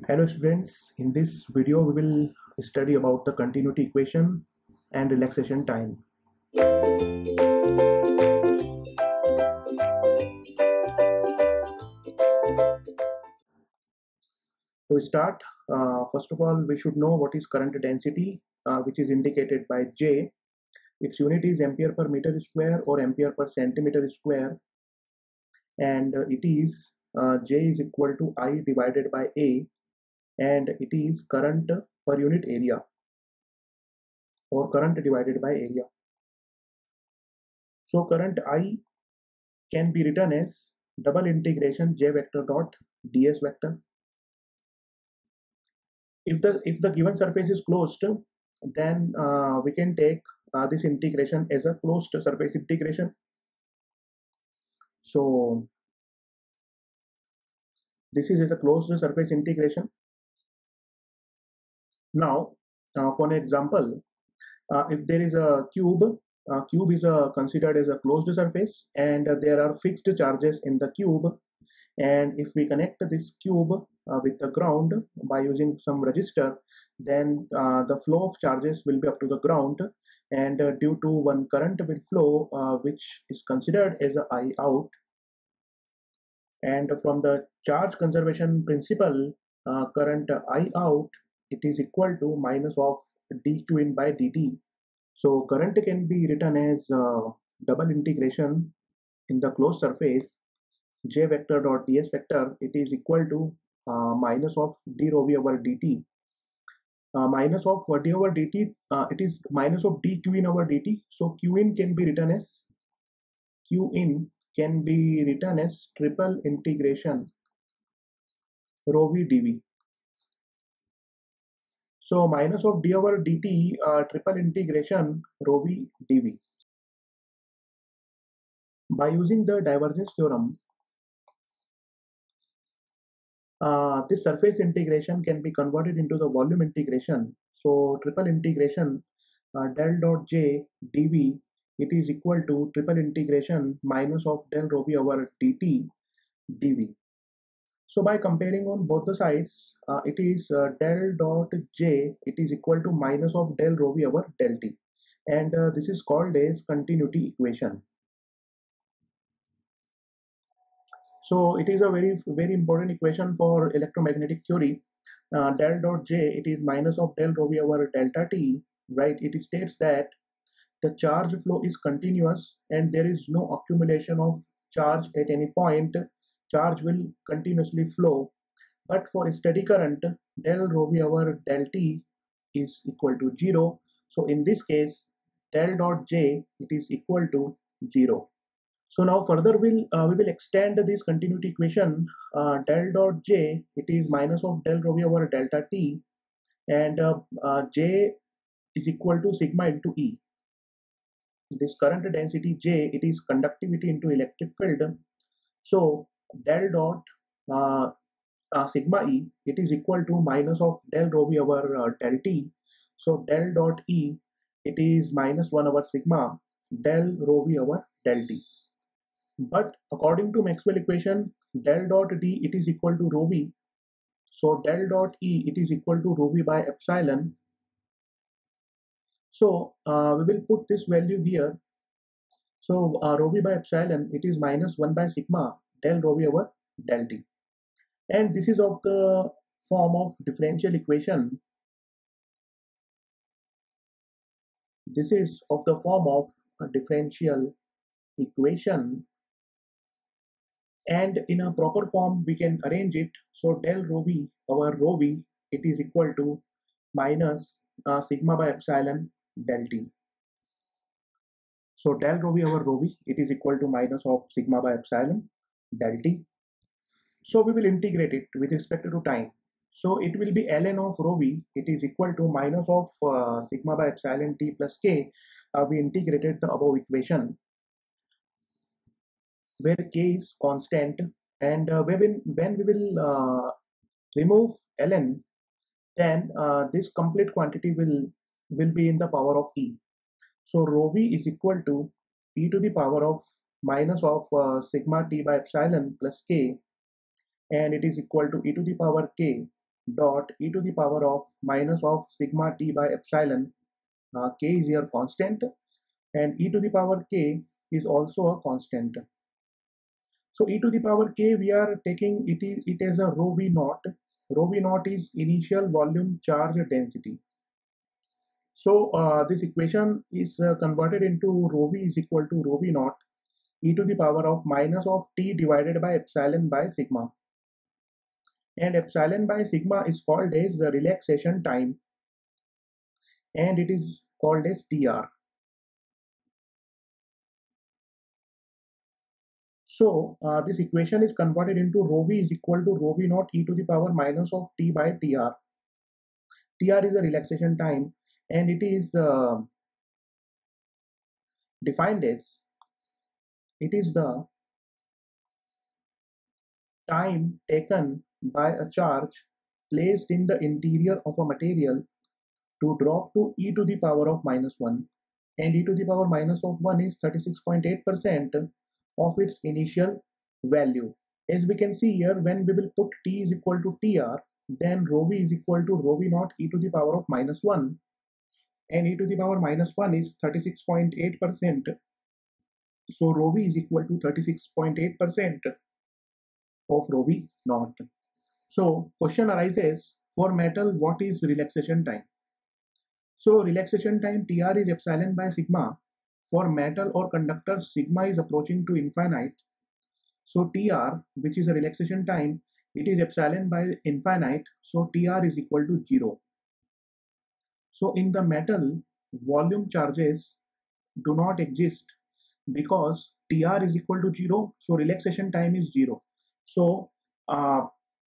Hello students, in this video we will study about the continuity equation and relaxation time. To start, first of all we should know what is current density, which is indicated by J. Its unit is ampere per meter square or ampere per centimeter square, and it is J is equal to I divided by A, and it is current per unit area or current divided by area. So current I can be written as double integration J vector dot ds vector. If the given surface is closed, then we can take this integration as a closed surface integration. So this is as a closed surface integration. Now for an example, if there is a cube is considered as a closed surface, and there are fixed charges in the cube, and if we connect this cube with the ground by using some resistor, then the flow of charges will be up to the ground, and due to one current will flow, which is considered as a I out. And from the charge conservation principle, current I out, it is equal to minus of dq in by dt. So current can be written as double integration in the closed surface J vector dot ds vector. It is equal to minus of d rho v over dt. Minus of d over dt, it is minus of dq in over dt. So q in can be written as triple integration rho v dv. So minus of d over dt, triple integration rho v dv. By using the divergence theorem, this surface integration can be converted into the volume integration. So triple integration del dot j dv, it is equal to triple integration minus of del rho v over dt dv. So by comparing on both the sides, it is del dot j, it is equal to minus of del rho v over del t, and this is called as continuity equation. So it is a very important equation for electromagnetic theory. Del dot j, it is minus of del rho v over delta t, right? It states that the charge flow is continuous and there is no accumulation of charge at any point. Charge will continuously flow, but for steady current, del rho v over del t is equal to 0. So in this case, del dot j, it is equal to 0. So now further we will extend this continuity equation. Del dot j, it is minus of del rho v over delta t, and j is equal to sigma into E. This current density J, it is conductivity into electric field. So del dot sigma E, it is equal to minus of del rho v over del t. So del dot E, it is minus 1 over sigma del rho v over del t. But according to Maxwell equation, del dot d, it is equal to rho v. So del dot E, it is equal to rho v by epsilon. So we will put this value here. So rho v by epsilon, it is minus 1 by sigma del rho v over del t. And this is of the form of differential equation. This is of the form of a differential equation. And in a proper form, we can arrange it. So del rho v over rho v, it is equal to minus sigma by epsilon del t. So del rho v over rho v, it is equal to minus of sigma by epsilon del t. So we will integrate it with respect to time. So it will be ln of rho v, it is equal to minus of sigma by epsilon t plus k. We integrated the above equation where k is constant, and when we will remove ln, then this complete quantity will be in the power of e. So rho v is equal to e to the power of minus of sigma t by epsilon plus k, and it is equal to e to the power k dot e to the power of minus of sigma T by epsilon. K is here constant, and e to the power k is also a constant. So e to the power k, we are taking it as a rho v naught. Rho v naught is initial volume charge density. So this equation is converted into rho v is equal to rho v naught e to the power of minus of T divided by epsilon by sigma. And epsilon by sigma is called as the relaxation time, and it is called as TR. So this equation is converted into rho v is equal to rho v naught e to the power minus of T by TR. TR is the relaxation time, and it is defined as, it is the time taken by a charge placed in the interior of a material to drop to e to the power of minus 1, and e to the power minus of 1 is 36.8% of its initial value. As we can see here, when we will put T is equal to TR, then rho v is equal to rho v naught e to the power of minus 1, and e to the power minus 1 is 36.8%. So rho v is equal to 36.8% of rho v naught. So question arises, for metal, what is relaxation time? So relaxation time TR is epsilon by sigma. For metal or conductors, sigma is approaching to infinite. So TR, which is a relaxation time, it is epsilon by infinite. So TR is equal to 0. So in the metal, volume charges do not exist because TR is equal to 0. So relaxation time is 0. So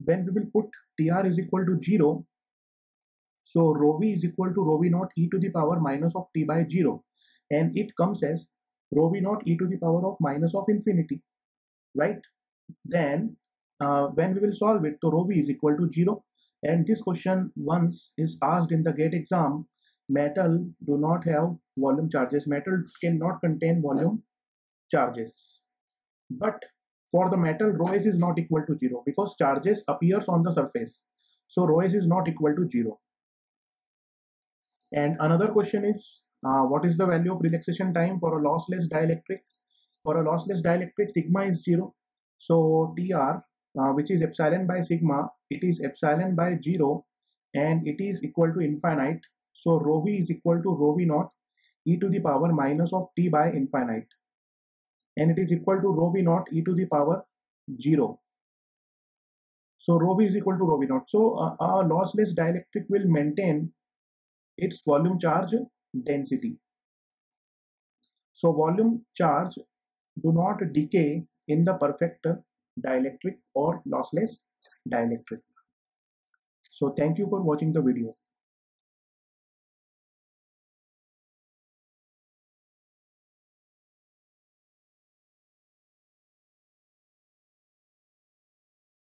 when we will put TR is equal to 0, so rho v is equal to rho v naught e to the power minus of T by 0, and it comes as rho v naught e to the power of minus of infinity, right? Then when we will solve it, so rho v is equal to 0, and this question once is asked in the GATE exam. Metal do not have volume charges. Metal cannot contain volume charges, but for the metal, rho s is not equal to 0 because charges appears on the surface. So rho s is not equal to 0. And another question is, what is the value of relaxation time for a lossless dielectric? For a lossless dielectric, sigma is 0. So TR, which is epsilon by sigma, it is epsilon by 0, and it is equal to infinite. So rho v is equal to rho v naught e to the power minus of T by infinite, and it is equal to rho v naught e to the power 0. So rho v is equal to rho v naught. So a lossless dielectric will maintain its volume charge density. So volume charge do not decay in the perfect dielectric or lossless dielectric. So thank you for watching the video.